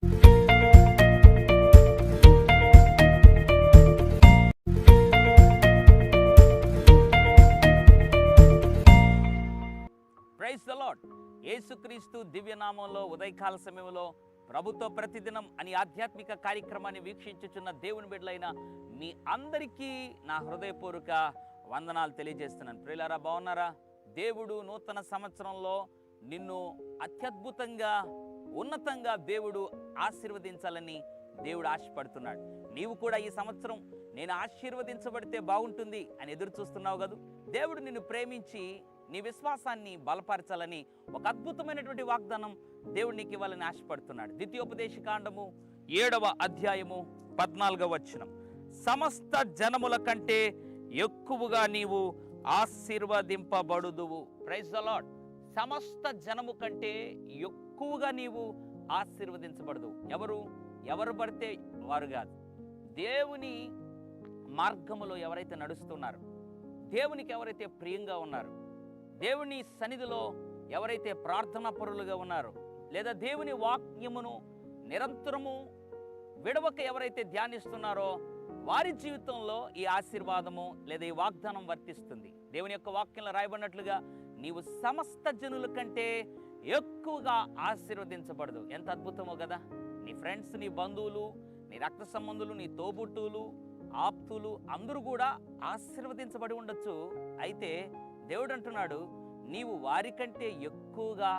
Praise the lord. యేసుక్రీస్తు దివ్యనామంలో ఉదయకాల సమయంలో ప్రభుత్వ ప్రతిదినం అని ఆధ్యాత్మిక కార్యక్రమాన్ని వీక్షించుచున్న దేవుని బిడ్డలైన మీ అందరికీ నా హృదయపూర్వక వందనాలు తెలియజేస్తున్నాను. ప్రియులారా, బాగున్నారా? దేవుడు నూతన సంవత్సరంలో నిన్ను అత్యద్భుతంగా ఉన్నతంగా దేవుడు ఆశీర్వదించాలని దేవుడు ఆశపడుతున్నాడు. నీవు కూడా ఈ సంవత్సరం నేను ఆశీర్వదించబడితే బాగుంటుంది అని ఎదురు చూస్తున్నావు కదా. దేవుడు నిన్ను ప్రేమించి నీ విశ్వాసాన్ని బలపరచాలని ఒక అద్భుతమైనటువంటి వాగ్దానం దేవుడు నీకు ఇవ్వాలని ఆశపడుతున్నాడు. ద్వితీయోపదేశకాండము 7వ అధ్యాయము 14వ వచనం, సమస్త జనముల కంటే ఎక్కువగా నీవు ఆశీర్వదింపబడుదువు. Praise the lord. సమస్త జనము కంటే ఎక్కువగా నీవు ఆశీర్వదించబడదు. ఎవరు పడితే వారు కాదు. దేవుని మార్గములో ఎవరైతే నడుస్తున్నారో, దేవునికి ఎవరైతే ప్రియంగా ఉన్నారో, దేవుని సన్నిధిలో ఎవరైతే ప్రార్థనా పరులుగా ఉన్నారో, లేదా దేవుని వాక్యమును నిరంతరము విడవక ఎవరైతే ధ్యానిస్తున్నారో వారి జీవితంలో ఈ ఆశీర్వాదము లేదా ఈ వాగ్దానం వర్తిస్తుంది. దేవుని యొక్క వాక్యంలో రాయబడినట్లుగా నీవు సమస్త జనుల కంటే ఎక్కువగా ఆశీర్వదించబడదు. ఎంత అద్భుతమో కదా. నీ ఫ్రెండ్స్, నీ బంధువులు, నీ రక్త సంబంధులు, నీ తోబుట్టువులు, ఆప్తులు అందరూ కూడా ఆశీర్వదించబడి ఉండొచ్చు. అయితే దేవుడు అంటున్నాడు, నీవు వారికంటే ఎక్కువగా